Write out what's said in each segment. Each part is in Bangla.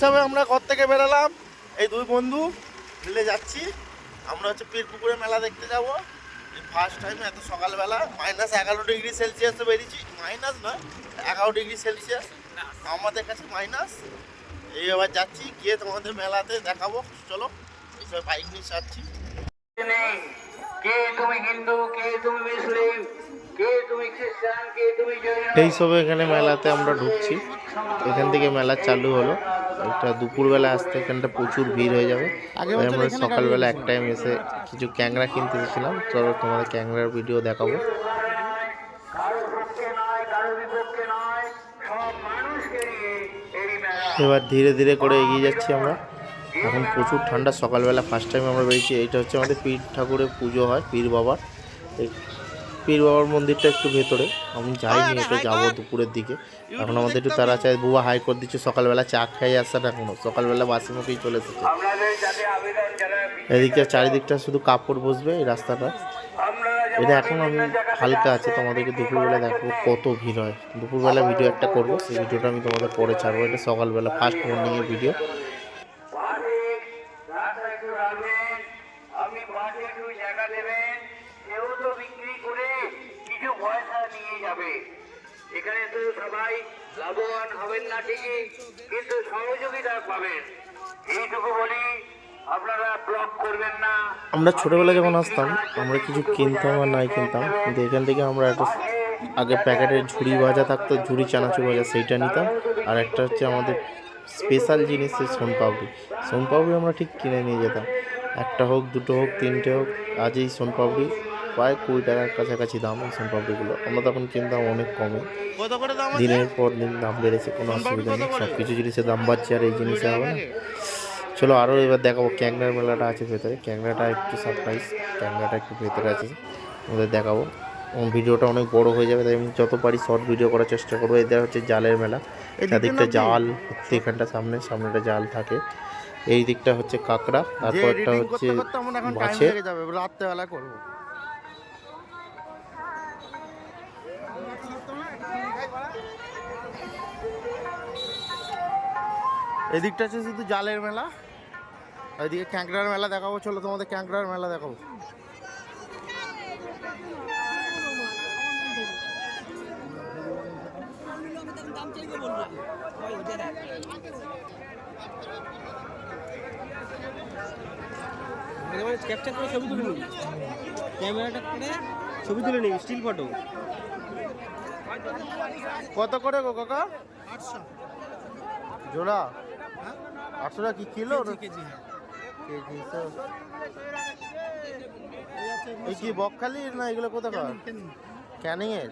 হিসাবে আমরা ঘর থেকে বেরোলাম, এই দুই বন্ধু মিলে যাচ্ছি। আমরা হচ্ছে পীরপুকুরে মেলা দেখতে যাব। এই ফার্স্ট টাইম এত সকালবেলা -11°C বেরিয়েছি। মাইনাস না, 11°C আমাদের কাছে মাইনাস। এই আবার যাচ্ছি, গিয়ে তোমাদের মেলাতে দেখাবো। চলো এইসব বাইক নিয়ে যাচ্ছি। কে তুমি হিন্দু, কে তুমি মুসলিম, কে তুমি খ্রিস্টান, কে তুমি জৈন। এই সবে এখানে মেলাতে আমরা ঢুকছি। এখান থেকে মেলা চালু হলো। এটা দুপুরবেলা আসতে এখানটা প্রচুর ভিড় হয়ে যাবে। তাই আমরা সকালবেলা এক টাইম এসে কিছু ক্যাংরা কিনতে এসেছিলাম। চলো তোমাদের ক্যাংরার ভিডিও দেখাবো। এবার ধীরে ধীরে করে এগিয়ে যাচ্ছি আমরা। এখন প্রচুর ঠান্ডা, সকালবেলা ফার্স্ট টাইম আমরা বেরিয়েছি। এইটা হচ্ছে আমাদের পীর ঠাকুরের পুজো হয়, পীর বাবার। এই পীর বাবার মন্দিরটা একটু ভেতরে, আমি যাইনি, এটা যাবো দুপুরের দিকে। এখন আমাদের একটু তারা চাই, বুবা হাই করে দিচ্ছে। সকালবেলা চা খাই আসার, এখনো সকালবেলা বাসি মুখেই চলে এসেছে। এদিকে চারিদিকটা শুধু কাপড় বসবে এই রাস্তাটা। এটা এখন আমি হালকা আছে, তোমাদেরকে দুপুরবেলা দেখবো কত ভিড় হয়। দুপুরবেলা ভিডিও একটা করবো, সেই ভিডিওটা আমি তোমাদের পরে ছাড়বো। এটা সকালবেলা ফার্স্ট মর্নিংয়ের ভিডিও। এখানে তো সবাই লাভবান হবেন না ঠিকই, কিন্তু সহযোগিতা পাবেন, এইটুকু বলি। আপনারা ব্লক করবেন না। আমরা ছোটোবেলা যখন আসতাম, আমরা কিছু কিনতাম আর নাই কিনতাম, কিন্তু এখান থেকে আমরা একটা আগে প্যাকেটের ঝুড়ি ভাজা থাকতো, ঝুড়ি চানাচুর ভাজা, সেইটা নিতাম। আর একটা হচ্ছে আমাদের স্পেশাল জিনিস, সোনপাপড়ি। সোনপাপড়ি আমরা ঠিক কিনে নিয়ে যেতাম, একটা হোক, দুটো হোক, তিনটে হোক। আজ এই সোনপাপড়ি প্রায় 20 টাকার কাছাকাছি দাম। এই সোনপাপড়িগুলো আমরা তখন কিনতাম অনেক কমে। দিনের পর দিন দাম বেড়েছে, কোনো অসুবিধা নেই। সব কিছু জিনিসের দাম বাড়ছে, আর এই জিনিসে হবে না। চলো আরও এবার দেখাবো। ক্যাংরার মেলাটা আছে ভেতরে, ক্যাংরাটা একটু সারপ্রাইজ, ক্যাংরাটা একটু ভেতরে আছে, ওদের দেখাবো। ভিডিওটা অনেক বড় হয়ে যাবে, তাই আমি যত পারি শর্ট ভিডিও করার চেষ্টা করবো। এটা হচ্ছে জালের মেলা, চারদিকটা জাল হচ্ছে, এখানটা সামনেটা জাল থাকে। এই দিকটা হচ্ছে কাঁকড়া, তারপরটা হচ্ছে মাছের। রাত্রেবেলা করবো। এদিকটা হচ্ছে শুধু জালের মেলা, এদিকে ক্যাংরার মেলা দেখাবো। চলো তোমাদের ক্যাংরার মেলা দেখাবো। ক্যাপচার করে ছবি তুলে নিবি, ক্যামেরাটা করে ছবি তুলে নিবি, স্টিল ফটো। কত করে গো কাকা? 800 জোড়া। 800 টাকা কি কিলো? কেজি এই কি বকখালি না এগুলো কোথাকার? ক্যানিং এর।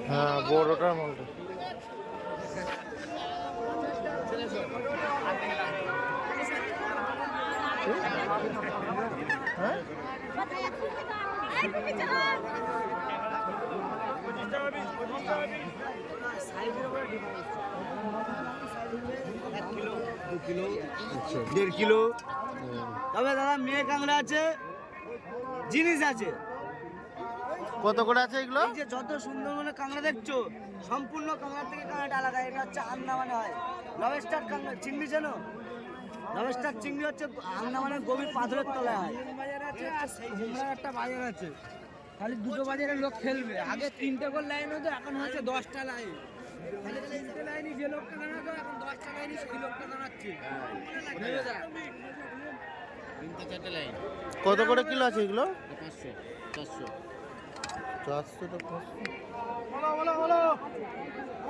হ্যাঁ, বড়টার মালটা। হ্যাঁ, দেড় কিলো। তবে দাদা মেয়ে কাঁকড়া আছে, জিনিস আছে। কত করে আছে এগুলো? এই যে যত সুন্দর মানে কাঁকড়া দেখছো, সম্পূর্ণ কাঁকড়ার থেকে কাঁকড়াটা আলাদা। এটা হচ্ছে আন্দামানে হয় লবেস্টার কাঁকড়া, চিংড়ি জানো? লবেস্টার চিংড়ি হচ্ছে আন্দামানের গভীর পাথরের তলায় হয়। একটা বাজার আছে, খালি দুটো বাজারে লোক খেলবে। আগে 3টে করে লাইন হতো, এখন হচ্ছে 10টা লাইন। লাইনই যে লোকটা দাঁড়াতো, এখন 10টা লাইনই সেই লোকটা দাঁড়াচ্ছে। 3-4টে লাইন। কত করে কিলো আছে এগুলো? 500 400 400 তো 500।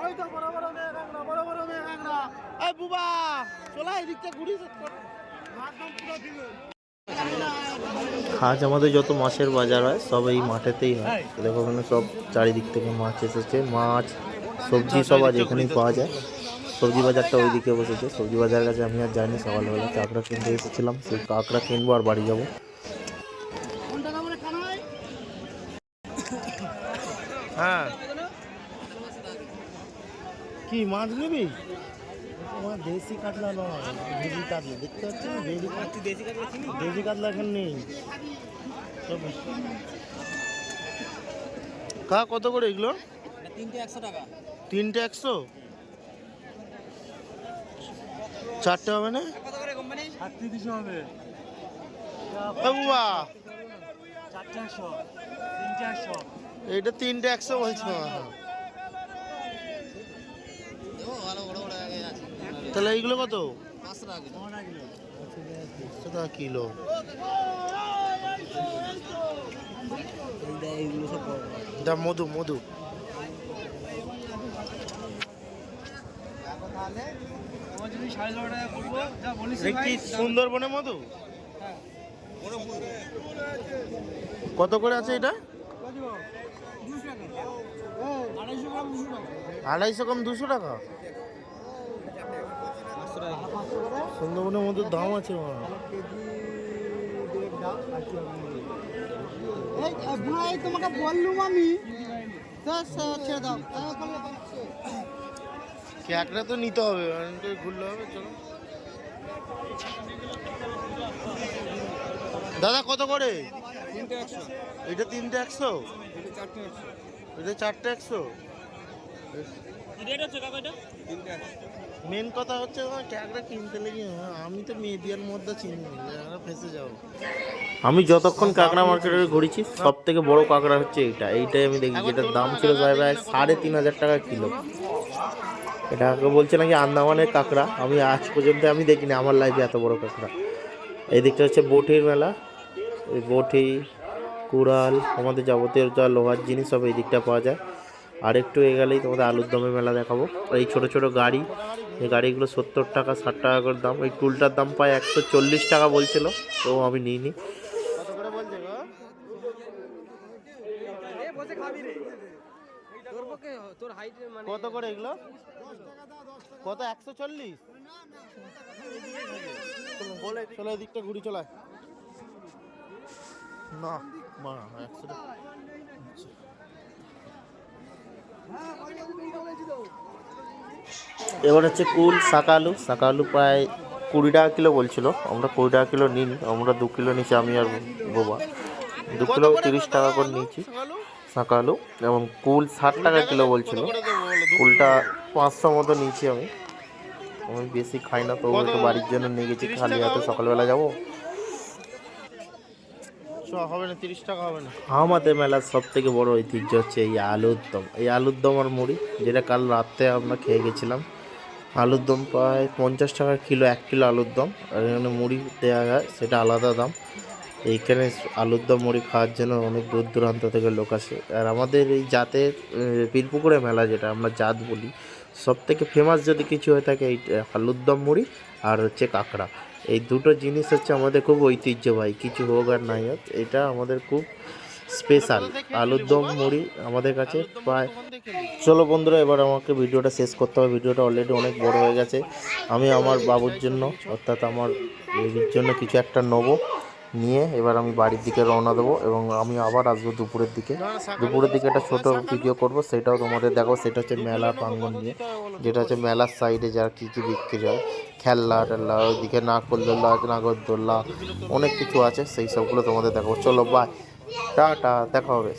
ওই তো বড় বড় মেয়ে কাঁকড়া। এই বুবা চলা এদিকটা ঘুরিস। আজ আমাদের যত মাছের বাজার হয় সব এই মাঠেতেই হয়। দেখো ওখানে সব চারিদিক থেকে মাছ এসেছে, মাছ সবজি সব আজ এখানেই পাওয়া যায়। সবজি বাজারটা ওইদিকে বসেছে। সবজি বাজারের কাছে আমি আর যাইনি, সকালবেলা কাঁকড়া কিনতে এসেছিলাম। সেই কাঁকড়া কিনবো আর বাড়ি যাবো। হ্যাঁ, কি মাছ নিবি? আমার দেশি কাতলা নয়, ভেজি কাতলা দেখতে পাচ্ছি না? দেশি কাতলা এখন নেই। কা কত করে এগুলো? তিনটে 100 টাকা। তিনটে 100, চারটে হবে না? কত করে কোম্পানি? 3800 হবে। বাবা চারটে 100, তিনটে 100। এইটা তিনটে 100 বলছো? ভালো বড় বড় আছে। তাহলে এইগুলো কত? 500 টাকা কিলো। 500 টাকা কিলো। এইগুলো সব বড়। এটা মধু মধু। কি সুন্দরবনে মধু? কত করে আছে এটা? 250 কম 200 টাকা। সুন্দরবনের মধুর দাম আছে ভাই তোমাকে বললুম আমি ছেড়ে দাও। ক্যাকড়া তো নিতে হবে, ঘুরলে হবে। চলো দাদা কত করে? এটা তিনটে 100, এটা চারটে 100। মেন কথা হচ্ছে ক্যাকড়া কিনতে লেগে আমি তো মিডিয়ার মধ্যে চিনি ফেসে যাবো। আমি যতক্ষণ কাঁকড়া মার্কেটে ঘুরেছি সব থেকে বড় কাঁকড়া হচ্ছে এইটাই আমি দেখি, যেটার দাম ছিল প্রায় 3500 টাকা কিলো। এটাকে বলছে নাকি আন্দামানের কাঁকড়া। আমি আজ পর্যন্ত আমি দেখিনি আমার লাইফে এত বড় কাঁকড়া। এই দিকটা হচ্ছে বটির মেলা, এই বটি কুড়াল আমাদের যাবতীয় যা লোহার জিনিস সব এই দিকটা পাওয়া যায়। আর একটু এগেলেই তোমাদের আলুর দমের মেলা দেখাবো। আর এই ছোটো ছোটো গাড়ি, এই গাড়িগুলো 70 টাকা 60 টাকা করে দাম। এই টুলটার দাম প্রায় 140 টাকা বলছিল, তো আমি নিইনি। কত করে এগুলো? কত? 140? চলো এদিকটা ঘুরি চলায় না মা 100 টাকা। এবার হচ্ছে কুল শাকালু। শাকালু প্রায় 20 টাকা কিলো বলছিল, আমরা 20 টাকা কিলো নিই, আমরা 2 কিলো নিচ্ছি আমি আর বাবা। 2 কিলো 30 টাকা করে নিয়েছি শাকালু। এবং কুল 60 টাকা কিলো বলছিল, কুলটা 500 মতো নিয়েছি আমি। আমি বেশি খাই না, তো একটু বাড়ির জন্য নিয়ে গেছি, খালি হাতে সকালবেলা যাবো। হবে না 30 টাকা হবে না। আমাদের মেলার সব থেকে বড় ঐতিহ্য হচ্ছে এই আলুর দম। এই আলুর দম আর মুড়ি, যেটা কাল রাতে আমরা খেয়ে গেছিলাম। আলুর দম প্রায় 50 টাকা কিলো, 1 কিলো আলুর দম। আর এখানে মুড়ি দেওয়া যায়, সেটা আলাদা দাম। এইখানে আলুর দম মুড়ি খাওয়ার জন্য অনেক দূর দূরান্ত থেকে লোক আসে। আর আমাদের এই জাতের পীরপুকুরে মেলা, যেটা আমরা জাত বলি, সব থেকে ফেমাস যদি কিছু হয়ে থাকে এই আলুর দম মুড়ি আর হচ্ছে কাঁকড়া। এই দুটো জিনিস হচ্ছে আমাদের খুব ঐতিহ্যবাহী, কিছু হোক আর নাই হোক, এটা আমাদের খুব স্পেশাল। আলুর দম মুড়ি আমাদের কাছে প্রায়। চলো বন্ধুরা, এবার আমাকে ভিডিওটা শেষ করতে হবে। ভিডিওটা অলরেডি অনেক বড় হয়ে গেছে। আমি আমার বাবুর জন্য, অর্থাৎ আমার বেবির জন্য কিছু একটা নেবো, নিয়ে এবার আমি বাড়ির দিকে রওনা দেবো। এবং আমি আবার আসবো দুপুরের দিকে। দুপুরের দিকে একটা ছোটো ভিডিও করব, সেটাও তোমাদের দেখাবো। সেটা হচ্ছে মেলা প্রাঙ্গণ নিয়ে, যেটা হচ্ছে মেলার সাইডে যার কী কী বিক্রি হয়, খেলনা টেলনা, ওইদিকে নাগরদোল্লা নাগরদোল্লা অনেক কিছু আছে, সেই সবগুলো তোমাদের দেখাবো। চলো বাই, টাটা, দেখা হবে।